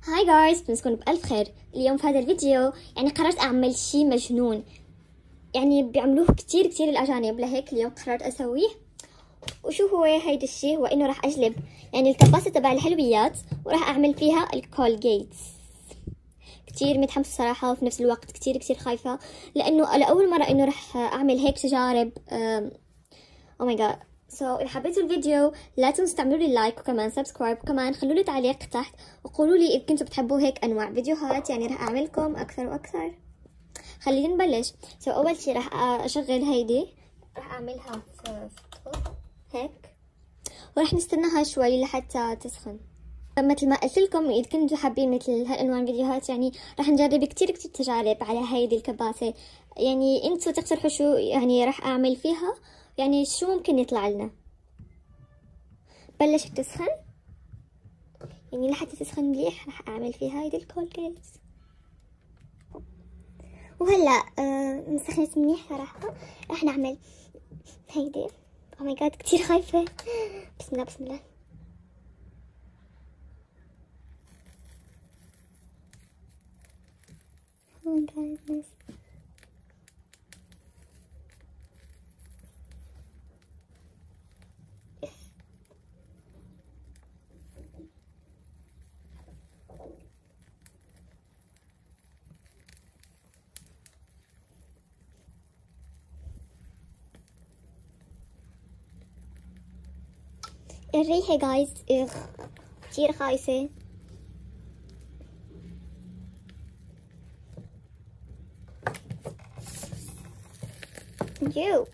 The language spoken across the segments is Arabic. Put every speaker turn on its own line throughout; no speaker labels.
هاي جايز، بنكون بألف خير. اليوم في هذا الفيديو يعني قررت أعمل شي مجنون، يعني بيعملوه كتير الأجانب، لهيك اليوم قررت أسويه. وشو هو هيدا الشي؟ هو إنه راح أجلب يعني الكباسة تبع الحلويات وراح أعمل فيها الكولجيتس. كتير متحمسة صراحة، وفي نفس الوقت كتير خايفة، لأنه لأول مرة إنه راح أعمل هيك تجارب. أو ماي جاد. إذا حبيتوا الفيديو لا تنسوا تعملوا لي لايك وكمان سبسكرايب، وكمان خلوا لي تعليق تحت وقولوا لي إذا كنتوا بتحبوا هيك أنواع فيديوهات، يعني راح أعملكم أكثر وأكثر. خلينا نبلش. أول شي راح أشغل هيدي، راح أعملها في الطول هيك، وراح نستناها شوي لحتى تسخن. مثل ما قلت لكم، إذا كنتوا حابين مثل هالأنواع الفيديوهات، يعني راح نجرب كتير تجارب على هيدي الكباسة. يعني انتوا تقترحوا شو يعني راح أعمل فيها، يعني شو ممكن يطلع لنا. بلشت تسخن، يعني لحتى تسخن مليح راح أعمل فيها هيدي الكولجيت. وهلا مسخنت منيح صراحة، راح نعمل هيدي. او ماي جاد كتير خايفة. بسم الله بسم الله. Oh my goodness. الريحة جايز كتير خايفة. يو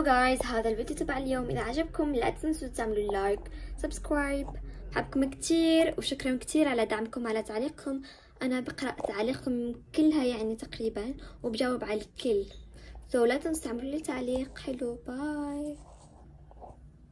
جايز، هذا الفيديو تبع اليوم. اذا عجبكم لا تنسوا تعملوا لايك سبسكرايب. بحبكم كتير وشكرا كتير على دعمكم، على تعليقكم. انا بقرأ تعليقكم كلها يعني تقريبا، وبجاوب على الكل. لا تنسوا تعملوا لي تعليق حلو. باي.